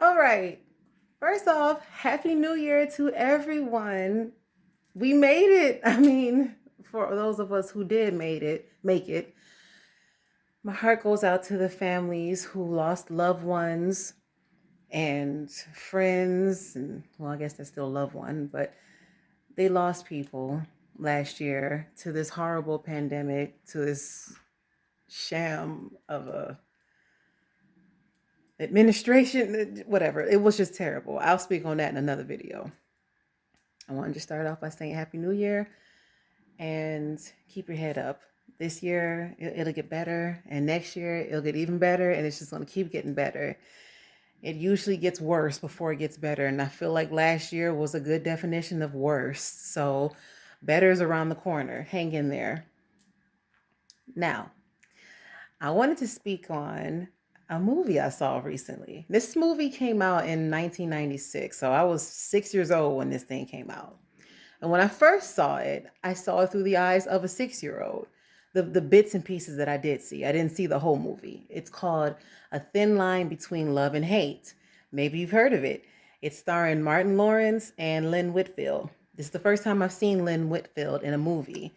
All right. First off, Happy New Year to everyone. We made it. I mean, for those of us who did make it. My heart goes out to the families who lost loved ones and friends and well, I guess that's still a loved one, but they lost people last year to this horrible pandemic, to this sham of a administration, whatever. It was just terrible. I'll speak on that in another video. I wanted to start off by saying Happy New Year and keep your head up. This year, it'll get better, and next year, it'll get even better, and it's just going to keep getting better. It usually gets worse before it gets better, and I feel like last year was a good definition of worse. So, better is around the corner. Hang in there. Now, I wanted to speak on a movie I saw recently. This movie came out in 1996, so I was 6 years old when this thing came out. And when I first I saw it through the eyes of a 6 year old. The bits and pieces that I did see, I didn't see the whole movie. It's called A Thin Line Between Love and Hate. Maybe you've heard of it. It's starring Martin Lawrence and Lynn Whitfield. This is the first time I've seen Lynn Whitfield in a movie.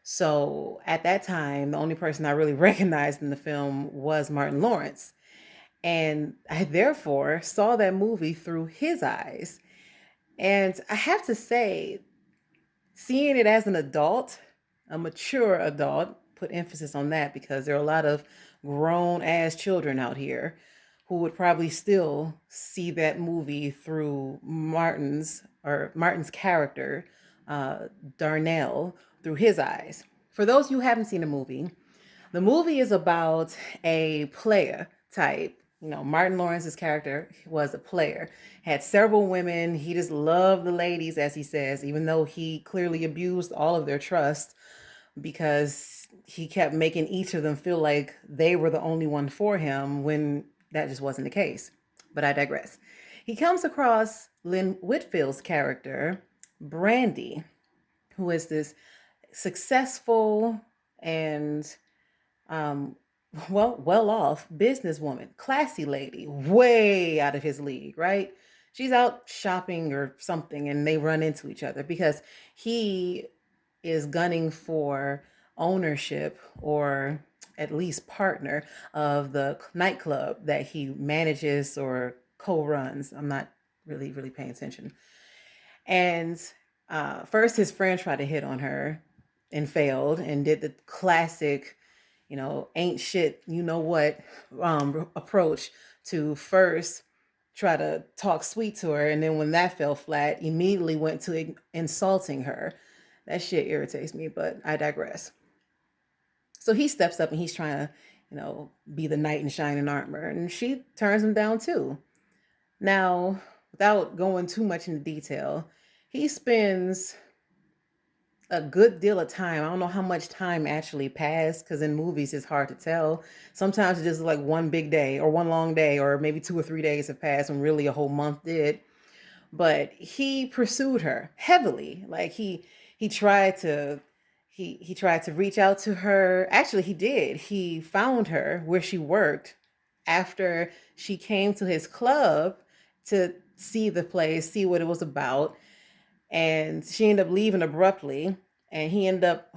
So at that time, the only person I really recognized in the film was Martin Lawrence. And I therefore saw that movie through his eyes. And I have to say, seeing it as an adult, a mature adult, put emphasis on that because there are a lot of grown ass children out here who would probably still see that movie through Martin's character, Darnell, through his eyes. For those who haven't seen the movie is about a player type. Martin Lawrence's character was a player, had several women. He just loved the ladies, as he says, even though he clearly abused all of their trust because he kept making each of them feel like they were the only one for him when that just wasn't the case. But I digress. He comes across Lynn Whitfield's character, Brandy, who is this successful and um, well off businesswoman, classy lady, way out of his league, right? She's out shopping or something and they run into each other because he is gunning for ownership or at least partner of the nightclub that he manages or co-runs. I'm not really paying attention. And first, his friend tried to hit on her and failed and did the classic, ain't shit, what approach to first try to talk sweet to her. And then when that fell flat, immediately went to insulting her. That shit irritates me, but I digress. So he steps up and he's trying to, be the knight in shining armor. And she turns him down too. Now, without going too much into detail, he spends a good deal of time. I don't know how much time actually passed because in movies it's hard to tell. Sometimes it's just like one big day or one long day, or maybe 2 or 3 days have passed when really a whole month did. But he pursued her heavily. Like he tried to he tried to reach out to her. Actually, he did. He found her where she worked after she came to his club to see the place, see what it was about, and she ended up leaving abruptly, and he ended up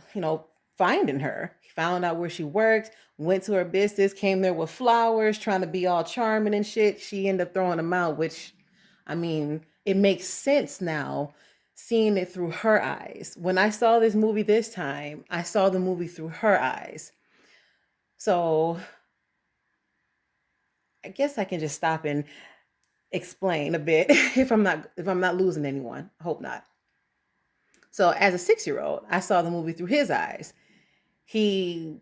finding her. He found out where she worked, went to her business, came there with flowers, trying to be all charming and shit. She ended up throwing him out, which, I mean, it makes sense now seeing it through her eyes. When I saw this movie this time, I saw the movie through her eyes. So I guess I can just stop and explain a bit if I'm not losing anyone. I hope not. So as a 6 year old, I saw the movie through his eyes. He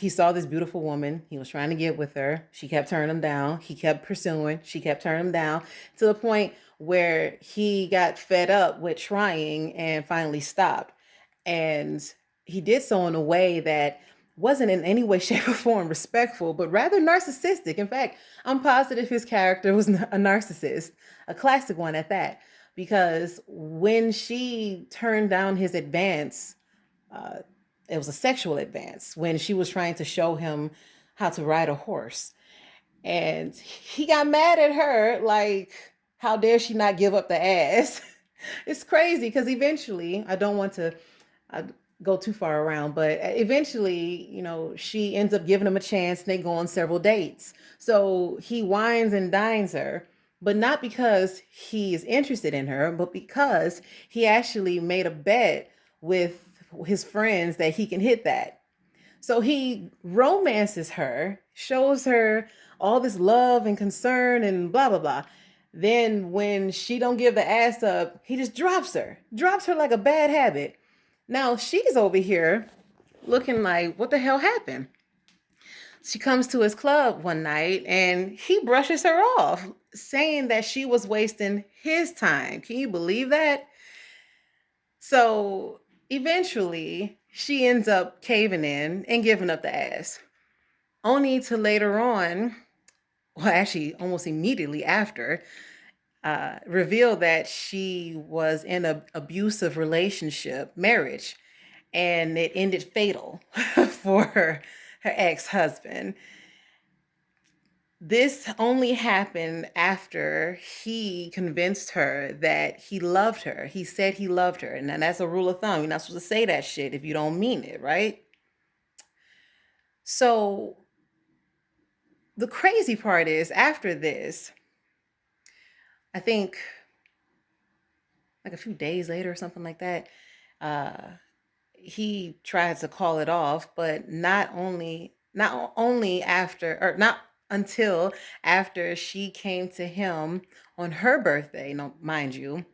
saw this beautiful woman. He was trying to get with her. She kept turning him down. He kept pursuing. She kept turning him down to the point where he got fed up with trying and finally stopped. And he did so in a way that wasn't in any way, shape, or form respectful, but rather narcissistic. In fact, I'm positive his character was a narcissist, a classic one at that, because when she turned down his advance, uh, it was a sexual advance when she was trying to show him how to ride a horse. And he got mad at her, like, how dare she not give up the ass? It's crazy because eventually, I don't want to uh, go too far around, but eventually, she ends up giving him a chance and they go on several dates. So he wines and dines her, but not because he is interested in her, but because he actually made a bet with his friends that he can hit that. So he romances her, shows her all this love and concern and blah blah blah. Then when she don't give the ass up, he just drops her like a bad habit. Now she's over here looking like, what the hell happened? She comes to his club one night and he brushes her off, saying that she was wasting his time. Can you believe that? So eventually, she ends up caving in and giving up the ass, only to later on, well, actually, almost immediately after, reveal that she was in an abusive relationship, marriage, and it ended fatal for her ex-husband. This only happened after he convinced her that he loved her. He said he loved her. And that's a rule of thumb. You're not supposed to say that shit if you don't mean it, right? So the crazy part is, after this, I think like a few days later or something like that, uh, he tried to call it off, but not only after, or not until after she came to him on her birthday, no, mind you,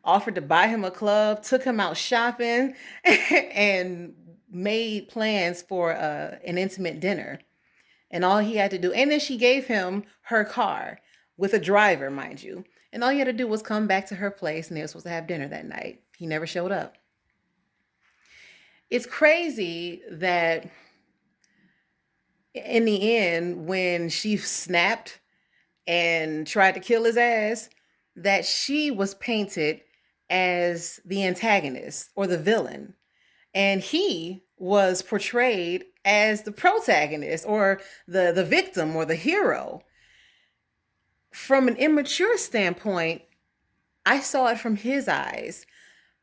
offered to buy him a club, took him out shopping, and made plans for an intimate dinner. And all he had to do, and then she gave him her car with a driver, mind you. And all he had to do was come back to her place, and they were supposed to have dinner that night. He never showed up. It's crazy that in the end, when she snapped and tried to kill his ass, that she was painted as the antagonist or the villain. And he was portrayed as the protagonist or the victim or the hero. From an immature standpoint, I saw it from his eyes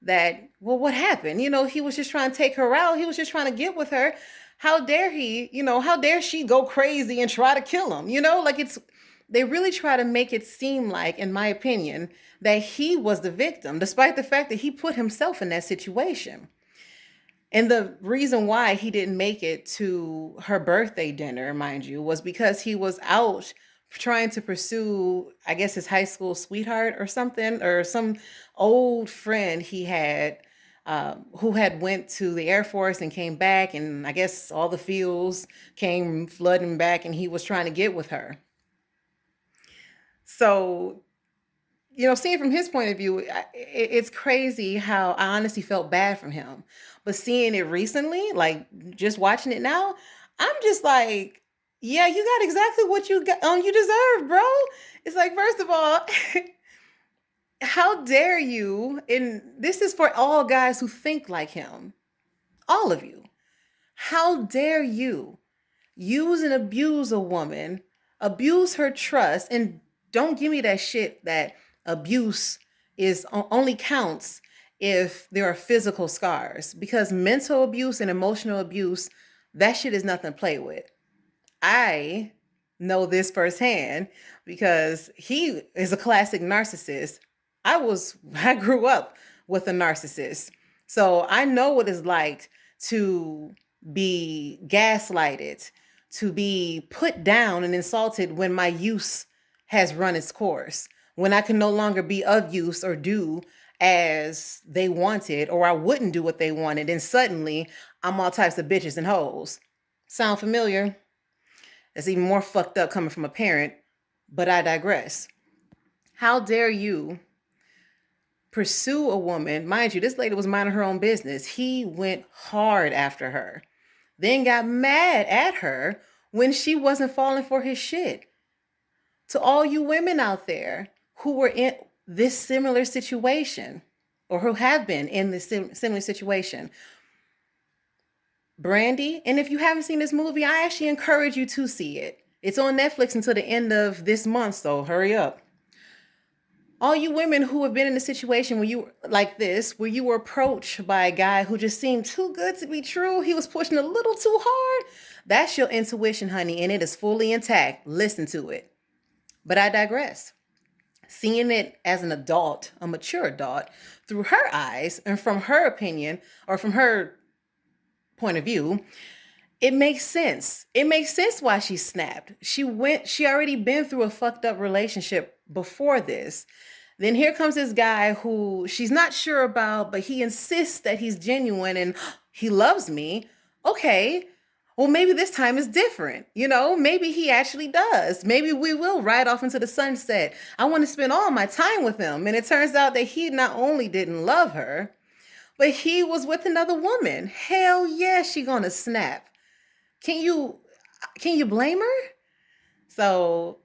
that, well, what happened? He was just trying to take her out. He was just trying to get with her. How dare he, how dare she go crazy and try to kill him? Like, they really try to make it seem like, in my opinion, that he was the victim, despite the fact that he put himself in that situation. And the reason why he didn't make it to her birthday dinner, mind you, was because he was out trying to pursue, I guess, his high school sweetheart or something, or some old friend he had, who had went to the Air Force and came back, and I guess all the feels came flooding back, and he was trying to get with her. So, seeing from his point of view, it's crazy how I honestly felt bad from him. But seeing it recently, like just watching it now, I'm just like, yeah, you got exactly what you deserve, bro. It's like, first of all, how dare you? And this is for all guys who think like him, all of you. How dare you use and abuse a woman, abuse her trust, and don't give me that shit that abuse only counts if there are physical scars, because mental abuse and emotional abuse, that shit is nothing to play with. I know this firsthand because he is a classic narcissist. I grew up with a narcissist. So I know what it's like to be gaslighted, to be put down and insulted when my use has run its course, when I can no longer be of use or do as they wanted, or I wouldn't do what they wanted. And suddenly I'm all types of bitches and hoes. Sound familiar? That's even more fucked up coming from a parent, but I digress. How dare you pursue a woman? Mind you, this lady was minding her own business. He went hard after her, then got mad at her when she wasn't falling for his shit. To all you women out there who were in this similar situation, or who have been in this similar situation, Brandy, and if you haven't seen this movie, I actually encourage you to see it. It's on Netflix until the end of this month, so hurry up. All you women who have been in a situation where you like this, where you were approached by a guy who just seemed too good to be true, he was pushing a little too hard. That's your intuition, honey, and it is fully intact. Listen to it. But I digress. Seeing it as an adult, a mature adult, through her eyes and from her opinion or from her point of view, it makes sense. It makes sense why she snapped. She already been through a fucked up relationship before this. Then here comes this guy who she's not sure about, but he insists that he's genuine and he loves me. Okay, well, maybe this time is different. Maybe he actually does. Maybe we will ride off into the sunset. I want to spend all my time with him. And it turns out that he not only didn't love her, but he was with another woman. Hell yeah, she gonna snap. Can you blame her? So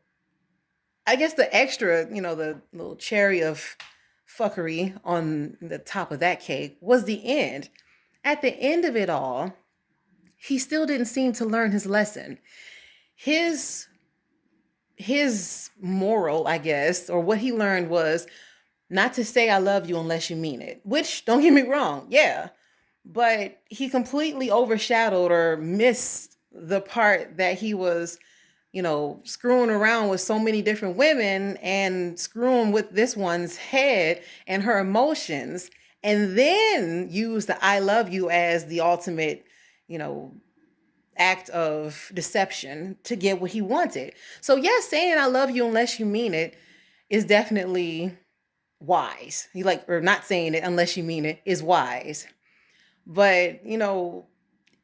I guess the extra, the little cherry of fuckery on the top of that cake was the end. At the end of it all, he still didn't seem to learn his lesson. His moral, I guess, or what he learned was not to say I love you unless you mean it. Which, don't get me wrong, yeah. But he completely overshadowed or missed the part that he was, screwing around with so many different women and screwing with this one's head and her emotions, and then use the I love you as the ultimate, act of deception to get what he wanted. So yes, saying I love you unless you mean it is definitely wise. Or not saying it unless you mean it is wise. But,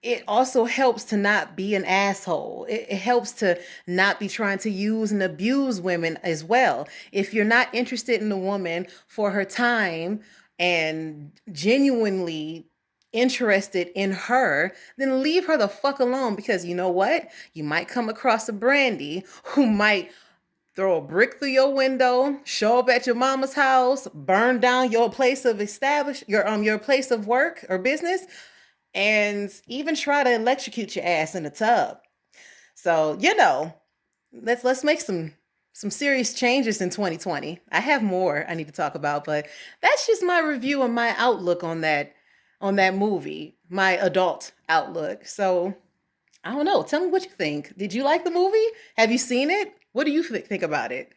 it also helps to not be an asshole. It helps to not be trying to use and abuse women as well. If you're not interested in a woman for her time and genuinely interested in her, then leave her the fuck alone, because you know what? You might come across a Brandy who might throw a brick through your window, show up at your mama's house, burn down your place of your place of work or business, and even try to electrocute your ass in the tub. So, let's make some serious changes in 2020. I have more I need to talk about, but that's just my review and my outlook on that movie, my adult outlook. So, I don't know. Tell me what you think. Did you like the movie? Have you seen it? What do you think about it?